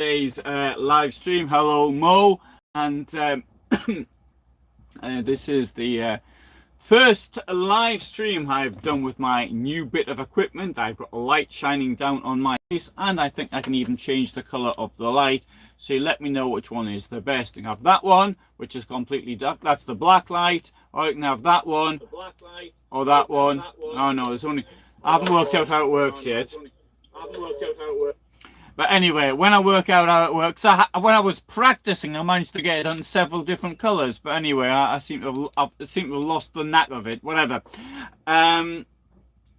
today's live stream. Hello, Mo, and this is the first live stream I've done with my new bit of equipment. I've got a light shining down on my face, and I think I can even change the color of the light. So you let me know which one is the best. You can have that one, which is completely dark. That's the black light. Or you can have that one, or that one. Oh no, there's only. I haven't worked out how it works yet. But anyway, when I work out how it works, when I was practicing, I managed to get it on several different colours. But anyway, I seem to have lost the knack of it. Whatever. In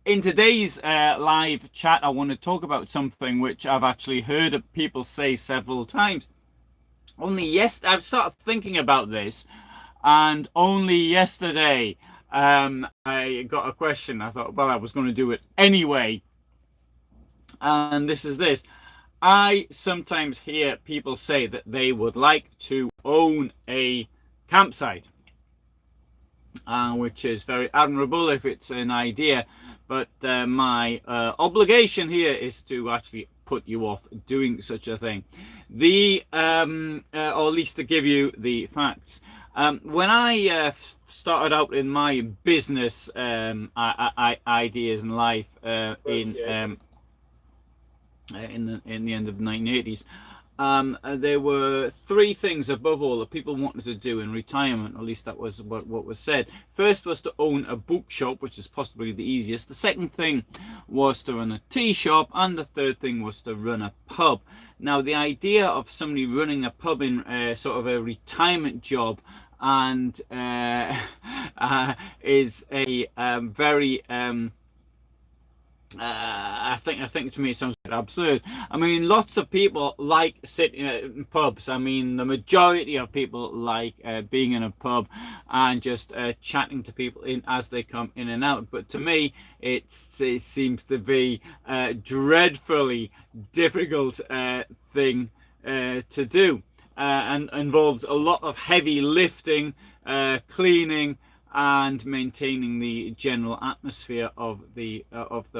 today's live chat, I want to talk about something which I've actually heard people say several times. I've started thinking about this, and only yesterday I got a question. I thought, well, I was going to do it anyway. And this is this. I sometimes hear people say that they would like to own a campsite, which is very admirable if it's an idea, but my obligation here is to actually put you off doing such a thing. Or at least to give you the facts. When I started out in my business ideas in life in the end of the 1980s, there were three things above all that people wanted to do in retirement. At least that was what was said. First was to own a bookshop, which is possibly the easiest. The second thing was to run a tea shop, and the third thing was to run a pub. Now, the idea of somebody running a pub in sort of a retirement job and is a very I think to me it sounds a bit absurd. I mean, lots of people like sitting in pubs. I mean, the majority of people like being in a pub and just chatting to people as they come in and out. But to me, it seems to be a dreadfully difficult thing to do, and involves a lot of heavy lifting, cleaning, and maintaining the general atmosphere of the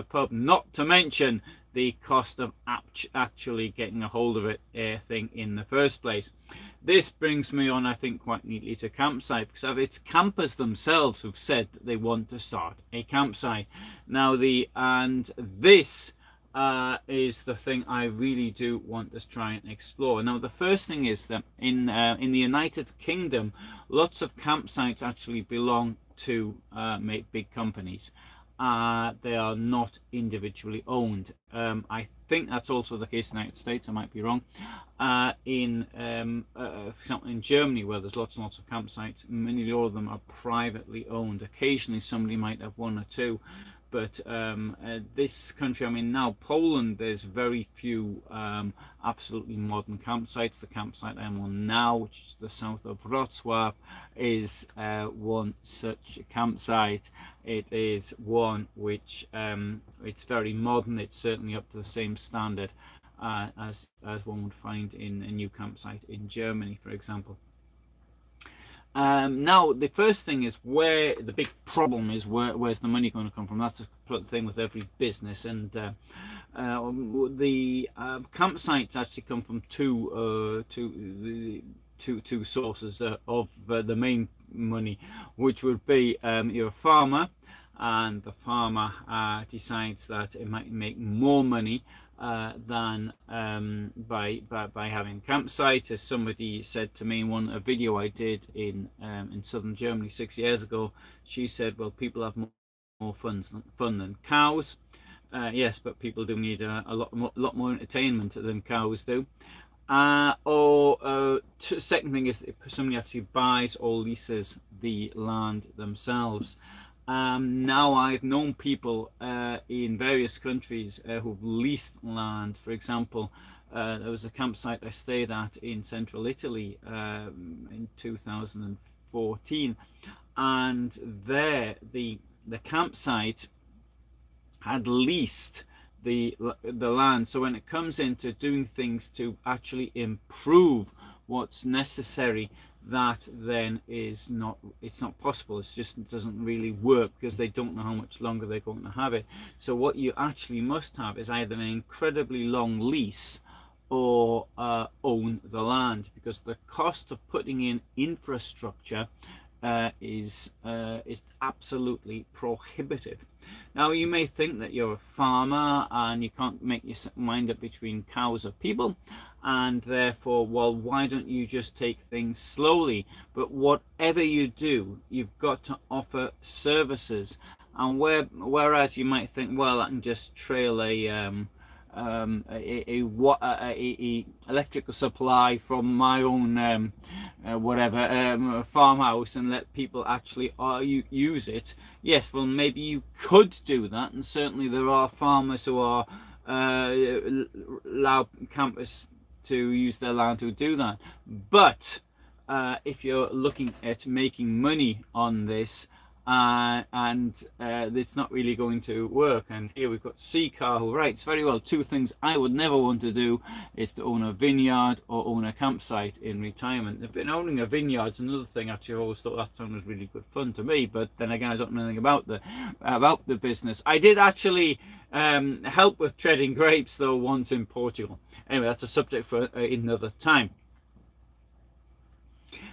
pub, not to mention the cost of actually getting a hold of it thing in the first place. This brings me on, I think, quite neatly to campsite, because it's campers themselves who've said that they want to start a campsite. Now, this is the thing I really do want to try and explore. Now, the first thing is that in the United Kingdom, lots of campsites actually belong to big companies. They are not individually owned. I think that's also the case in the United States. I might be wrong. For example, in Germany, where there's lots and lots of campsites, many of them are privately owned. Occasionally, somebody might have one or two. But this country, I mean, now Poland, there's very few absolutely modern campsites. The campsite I'm on now, which is the south of Wrocław, is one such campsite. It is one which it's very modern. It's certainly up to the same standard as one would find in a new campsite in Germany, for example. Now, the first thing is where the big problem is. Where's the money going to come from? That's the thing with every business, and the campsites actually come from two sources of the main money, which would be you're a farmer, and the farmer decides that it might make more money than by having a campsite. As somebody said to me in a video I did in southern Germany 6 years ago, she said, well, people have more fun than cows. Yes, but people do need a lot more entertainment than cows do. Second thing is that somebody actually buys or leases the land themselves. Now, I've known people in various countries who've leased land. For example, there was a campsite I stayed at in central Italy in 2014, and there the campsite had leased the land. So when it comes into doing things to actually improve what's necessary, that then it's not possible. It just doesn't really work, because they don't know how much longer they're going to have it. So what you actually must have is either an incredibly long lease or own the land, because the cost of putting in infrastructure is absolutely prohibitive. Now, you may think that you're a farmer and you can't make your mind up between cows or people, and therefore, well, why don't you just take things slowly? But whatever you do, you've got to offer services. And whereas you might think, well, I can just trail a electrical supply from my own farmhouse and let people actually use it. Yes, well, maybe you could do that, and certainly there are farmers who are allow campers to use their land to do that. But if you're looking at making money on this, it's not really going to work. And here we've got C-Car who writes, very well, two things I would never want to do is to own a vineyard or own a campsite in retirement. If owning a vineyard's another thing, actually I've always thought that sounded really good fun to me, but then again I don't know anything about the business. I did actually help with treading grapes though once in Portugal. Anyway, that's a subject for another time.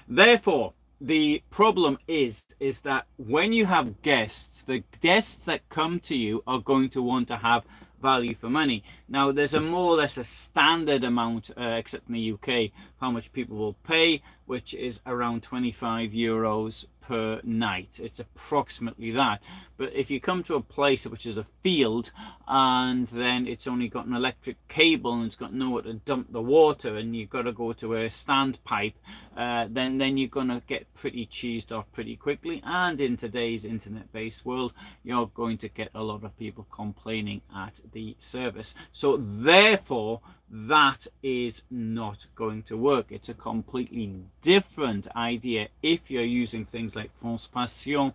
Therefore, the problem is that when you have guests, the guests that come to you are going to want to have value for money. Now, there's a more or less a standard amount, except in the UK, how much people will pay, which is around 25 euros per night. It's approximately that. But if you come to a place which is a field and then it's only got an electric cable and it's got nowhere to dump the water and you've got to go to a standpipe, then you're going to get pretty cheesed off pretty quickly. And in today's internet-based world, you're going to get a lot of people complaining at the service. So therefore, that is not going to work. It's a completely different idea if you're using things like France Passion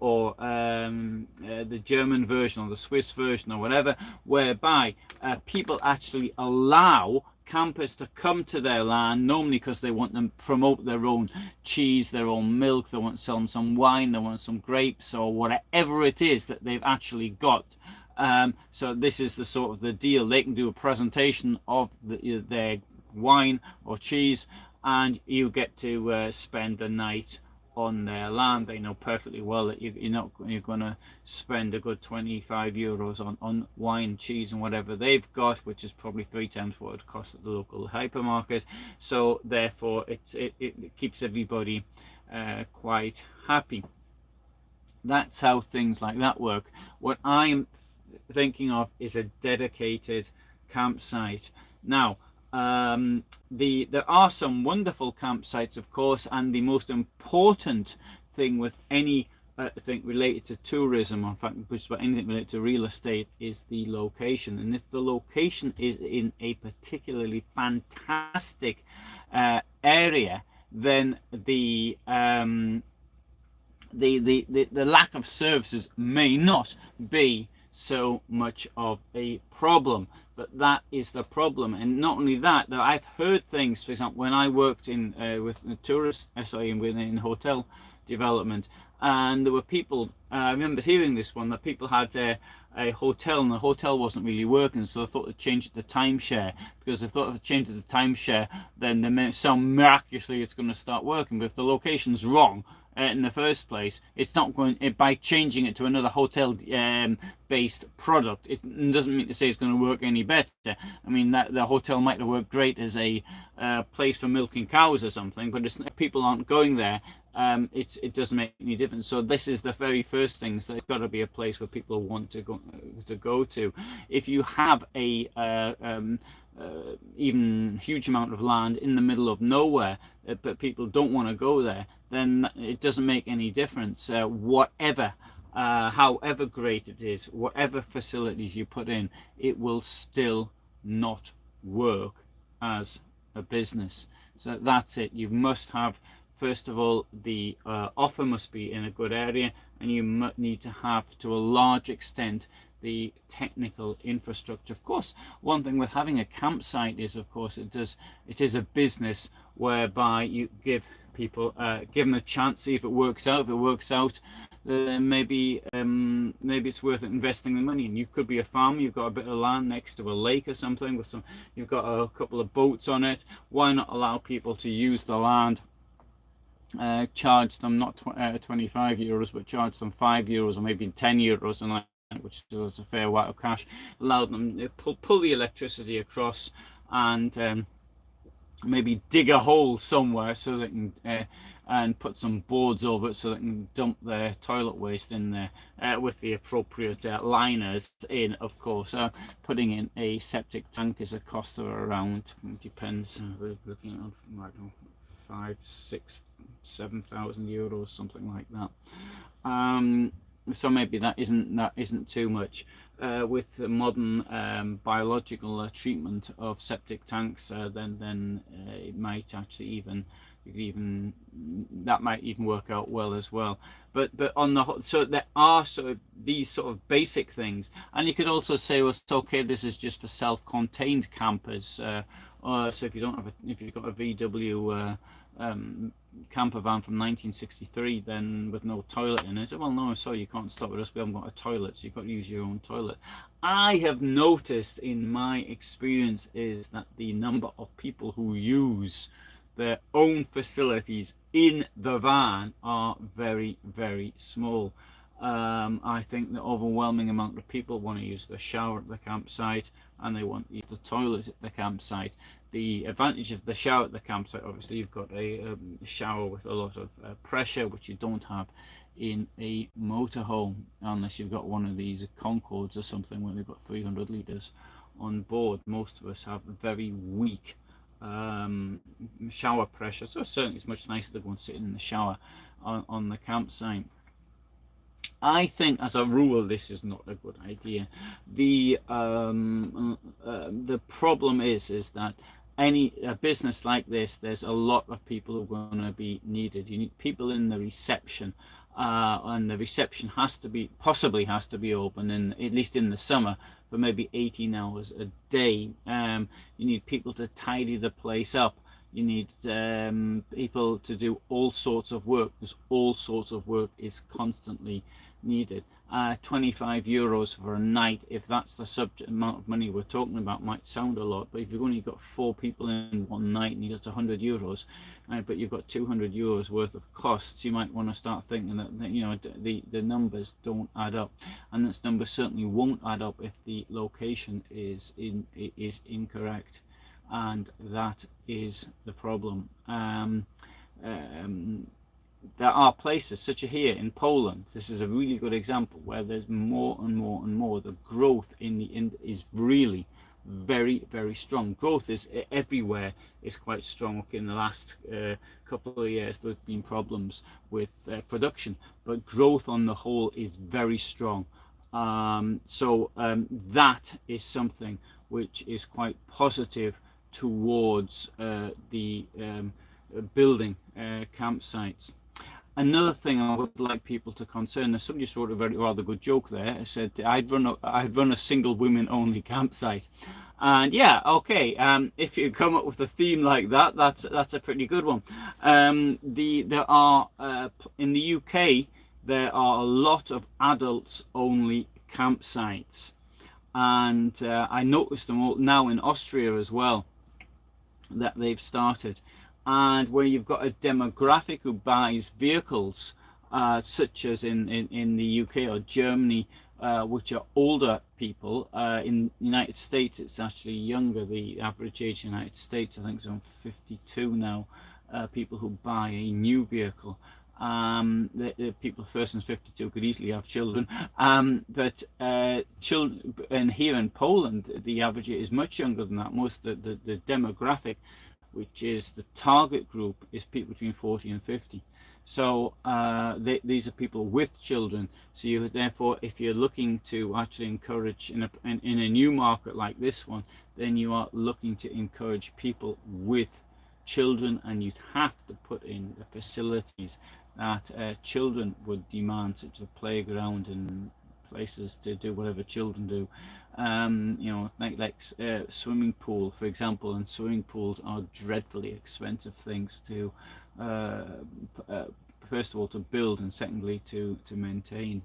or the German version or the Swiss version or whatever, whereby people actually allow campers to come to their land, normally because they want to promote their own cheese, their own milk, they want to sell them some wine, they want some grapes or whatever it is that they've actually got. So this is the sort of the deal. They can do a presentation of their wine or cheese, and you get to spend the night on their land. They know perfectly well that you're going to spend a good 25 euros on wine, cheese, and whatever they've got, which is probably 3 times what it costs at the local hypermarket. So therefore, it keeps everybody quite happy. That's how things like that work. What I'm thinking of is a dedicated campsite. Now, there are some wonderful campsites, of course, and the most important thing with any thing related to tourism, or in fact, just about anything related to real estate, is the location. And if the location is in a particularly fantastic area, then the lack of services may not be so much of a problem. But that is the problem. And not only that, I've heard things, for example, when I worked in with the tourist in hotel development, and there were people, I remember hearing this one, that people had a hotel and the hotel wasn't really working, so they thought they'd change it to timeshare, because they thought if they changed it to timeshare, then they may sound miraculously it's going to start working. But if the location's wrong in the first place, it's not going, by changing it to another hotel based product, it doesn't mean to say it's going to work any better. I mean, that the hotel might have worked great as a place for milking cows or something, but if people aren't going there, it doesn't make any difference. So this is the very first thing, so it's got to be a place where people want to go to. If you have a even huge amount of land in the middle of nowhere, but people don't want to go there, then it doesn't make any difference. However great it is, whatever facilities you put in, it will still not work as a business. So that's it. You must have, first of all, the offer must be in a good area, and you need to have, to a large extent, the technical infrastructure. Of course, one thing with having a campsite is, of course, it is a business whereby you give people, give them a chance, see if it works out. If it works out, maybe it's worth investing the money in. You could be a farmer, you've got a bit of land next to a lake or something with some, you've got a couple of boats on it. Why not allow people to use the land? Charge them not 25 euros, but charge them 5 euros or maybe 10 euros, and which is a fair whack of cash. Allow them to pull the electricity across, and maybe dig a hole somewhere so they can and put some boards over it so they can dump their toilet waste in there with the appropriate liners in, of course. Putting in a septic tank is a cost of around, depends, we're looking at, I don't know, 5, 6, 7,000 euros, something like that. So maybe that isn't too much. With the modern biological treatment of septic tanks, then it might actually even that might even work out well as well. But on the whole, so there are sort of these sort of basic things, and you could also say, well, it's okay, this is just for self-contained campers. So if you don't have if you've got a VW camper van from 1963, then with no toilet in it, well, no, sorry, you can't stop with us, we haven't got a toilet, so you've got to use your own toilet. I have noticed in my experience is that the number of people who use their own facilities in the van are very, very small. I think the overwhelming amount of people want to use the shower at the campsite, and they want to use the toilet at the campsite. The advantage of the shower at the campsite, obviously, you've got a shower with a lot of pressure, which you don't have in a motorhome, unless you've got one of these Concords or something where they've got 300 litres on board. Most of us have very weak shower pressure, so certainly it's much nicer to go and sit in the shower on the campsite. I think, as a rule, this is not a good idea. The problem is that a business like this, there's a lot of people who are going to be needed. You need people in the reception, and the reception possibly has to be open, at least in the summer, for maybe 18 hours a day. You need people to tidy the place up. You need people to do all sorts of work, because all sorts of work is constantly needed. 25 euros for a night, if that's the subject amount of money we're talking about, might sound a lot, but if you've only got 4 people in one night and you got 100 euros, but you've got 200 euros worth of costs, you might want to start thinking that the numbers don't add up, and this number certainly won't add up if the location is incorrect, and that is the problem. There are places such as here in Poland. This is a really good example where there's more and more and more. The growth is really very, very strong. Growth is everywhere is quite strong. Okay, in the last couple of years there's been problems with production, but growth on the whole is very strong. That is something which is quite positive towards the building campsites. Another thing I would like people to concern, somebody just wrote a rather good joke there. I said, I'd run a single women only campsite. And yeah, okay, if you come up with a theme like that, that's a pretty good one. There are in the UK, there are a lot of adults only campsites, and I noticed them all now in Austria as well, that they've started. And where you've got a demographic who buys vehicles, such as in the UK or Germany, which are older people. In the United States, it's actually younger. The average age in the United States, I think, is around 52 now. People who buy a new vehicle. The people first since 52 could easily have children, but children, and here in Poland, the average is much younger than that. Most the demographic, which is the target group, is people between 40 and 50. So these are people with children. So you therefore, if you're looking to actually encourage in a new market like this one, then you are looking to encourage people with children, and you'd have to put in the facilities that children would demand, such as a playground and places to do whatever children do. Like swimming pool, for example, and swimming pools are dreadfully expensive things to first of all to build, and secondly to maintain.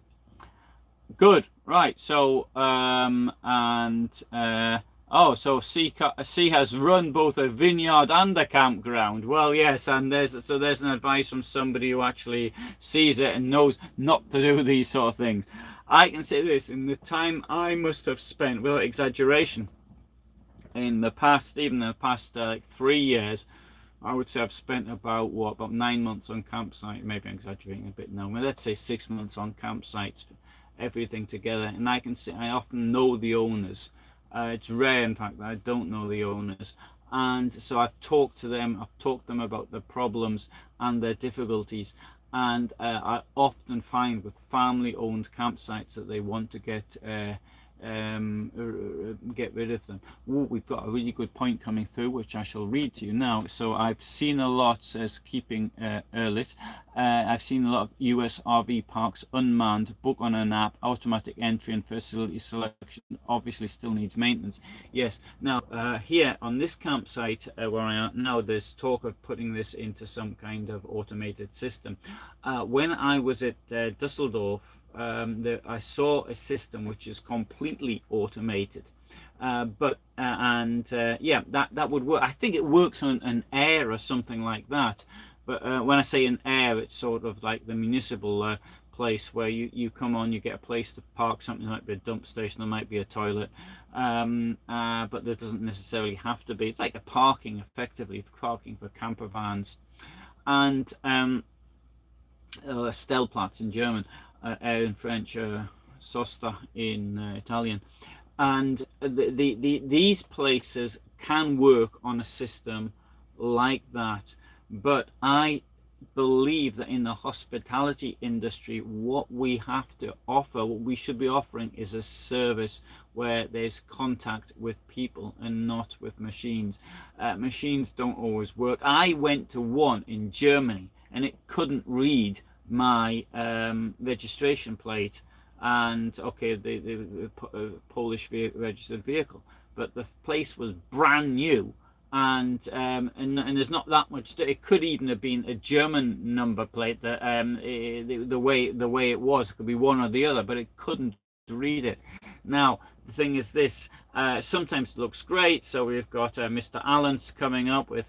Good, right. So so C has run both a vineyard and a campground. Well, yes, and there's an advice from somebody who actually sees it and knows not to do these sort of things. I can say this: in the time I must have spent, without exaggeration, in the past, even in the past like 3 years, I would say I've spent about 9 months on campsite. Maybe I'm exaggerating a bit now. But let's say 6 months on campsites, everything together. And I can see I often know the owners. It's rare, in fact, that I don't know the owners. And so I've talked to them. I've talked to them about their problems and their difficulties. And I often find with family-owned campsites that they want to get rid of them. Ooh, we've got a really good point coming through, which I shall read to you now. So I've seen a lot, says Keeping Earlit. I've seen a lot of US RV parks unmanned, book on an app, automatic entry and facility selection. Obviously still needs maintenance. Yes. Now here on this campsite where I am now, there's talk of putting this into some kind of automated system. When I was at Dusseldorf, I saw a system which is completely automated, yeah, that would work. I think it works on an Air or something like that, but when I say an Air, it's sort of like the municipal place where you come on, you get a place to park, something like a dump station, there might be a toilet, but there doesn't necessarily have to be. It's like a parking, effectively parking for camper vans. And Stellplatz in German, Air in French, Sosta in Italian, and these places can work on a system like that. But I believe that in the hospitality industry, what we have to offer, what we should be offering, is a service where there's contact with people and not with machines. Machines don't always work. I went to one in Germany and it couldn't read my registration plate, and okay, the Polish registered vehicle, but the place was brand new, and there's not that much. It could even have been a German number plate, that the way it was, it could be one or the other, but it couldn't read it. Now the thing is this, sometimes it looks great. So we've got Mr. Allen's coming up with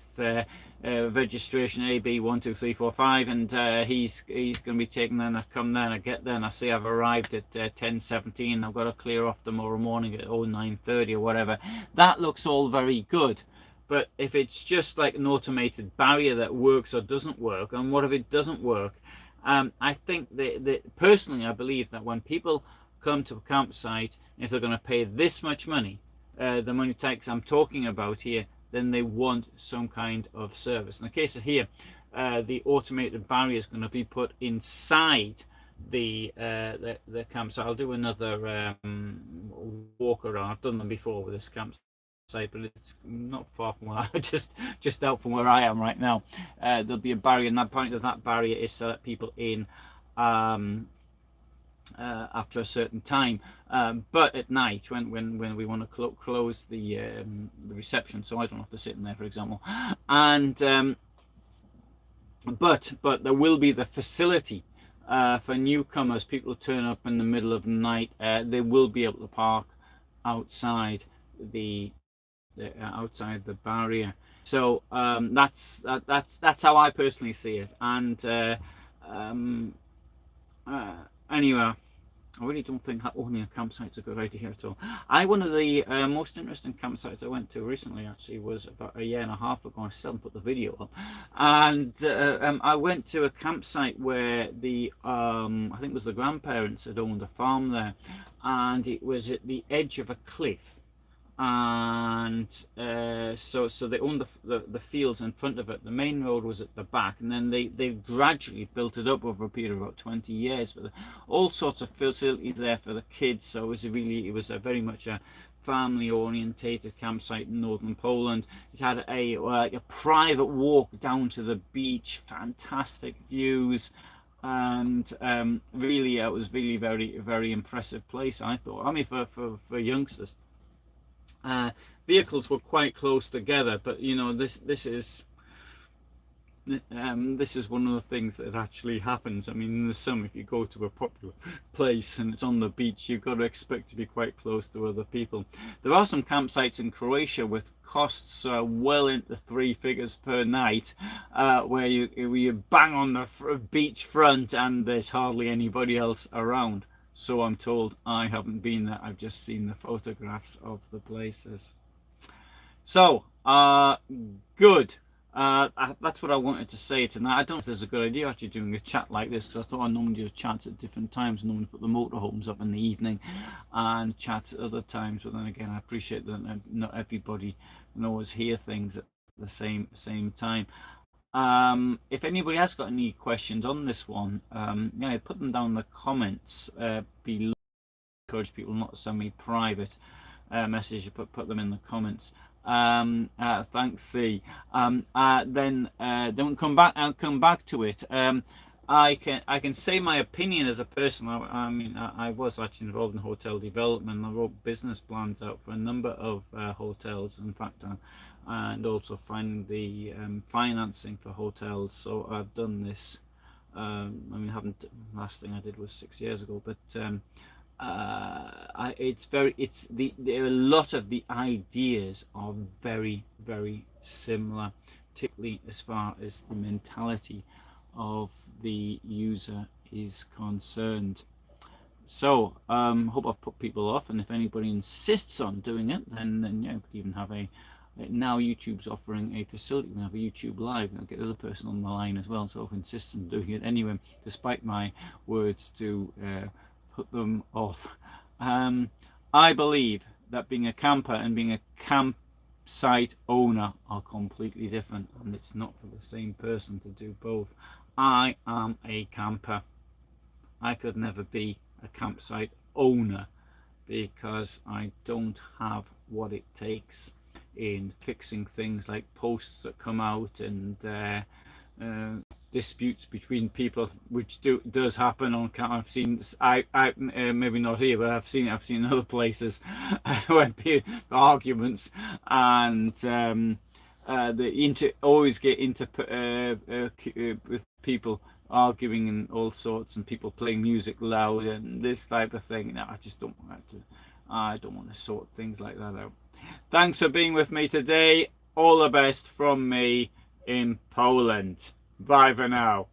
registration AB12345, and he's going to be taking. Then I come there and I get there and I see I've arrived at 10:17. I've got to clear off tomorrow morning at 09:30 or whatever. That looks all very good, but if it's just like an automated barrier that works or doesn't work, and what if it doesn't work? I think that personally, I believe that when people come to a campsite, if they're going to pay this much money, the money tax I'm talking about here, then they want some kind of service. In the case of here, the automated barrier is going to be put inside the campsite. I'll do another walk around. I've done them before with this campsite, but it's not far from where I just out from where I am right now. There'll be a barrier, and the point of that barrier is to let people in after a certain time, but at night when we want to close the reception, so I don't have to sit in there, for example. And but there will be the facility for newcomers. People turn up in the middle of the night, they will be able to park outside the barrier. So that's how I personally see it. And anyway, I really don't think owning a campsite's a good idea at all. One of the most interesting campsites I went to recently actually was about a year and a half ago. I still haven't put the video up. And I went to a campsite where the I think it was the grandparents had owned a farm there, and it was at the edge of a cliff. And so they owned the fields in front of it. The main road was at the back, and then they gradually built it up over a period of about 20 years. But all sorts of facilities there for the kids. So it was a very much a family-orientated campsite in northern Poland. It had a private walk down to the beach, fantastic views, and really it was really very, very impressive place, I thought. I mean, for youngsters. Vehicles were quite close together, but you know, this is this is one of the things that actually happens. I mean, in the summer, if you go to a popular place and it's on the beach, you've got to expect to be quite close to other people. There are some campsites in Croatia with costs well into 3 figures per night, where you bang on the beach front and there's hardly anybody else around. So I'm told. I haven't been there. I've just seen the photographs of the places. So, good. That's what I wanted to say tonight. I don't know if there's a good idea actually doing a chat like this, because I thought I normally do chats at different times. I normally put the motorhomes up in the evening and chats at other times. But then again, I appreciate that not everybody can always hear things at the same time. If anybody has got any questions on this one, put them down in the comments below. Encourage people not to send me private message. Put them in the comments. Thanks, C. Then don't come back. I'll come back to it. I can say my opinion as a person. I mean, I was actually involved in hotel development. I wrote business plans out for a number of hotels. In fact, and also finding the financing for hotels. So I've done this. I mean, last thing I did was 6 years ago, but a lot of the ideas are very, very similar, particularly as far as the mentality of the user is concerned. So hope I've put people off, and if anybody insists on doing it, then you could even have now YouTube's offering a facility. We can have a YouTube live and I'll get the other person on the line as well. So if insists on doing it anyway, despite my words to put them off. I believe that being a camper and being a campsite owner are completely different, and it's not for the same person to do both. I am a camper. I could never be a campsite owner because I don't have what it takes in fixing things like posts that come out and disputes between people, which does happen on. I've seen, maybe not here, but I've seen other places when arguments and always get into with people arguing and all sorts, and people playing music loud and this type of thing. No, I just don't want to. I don't want to sort things like that out. Thanks for being with me today. All the best from me in Poland. Bye for now.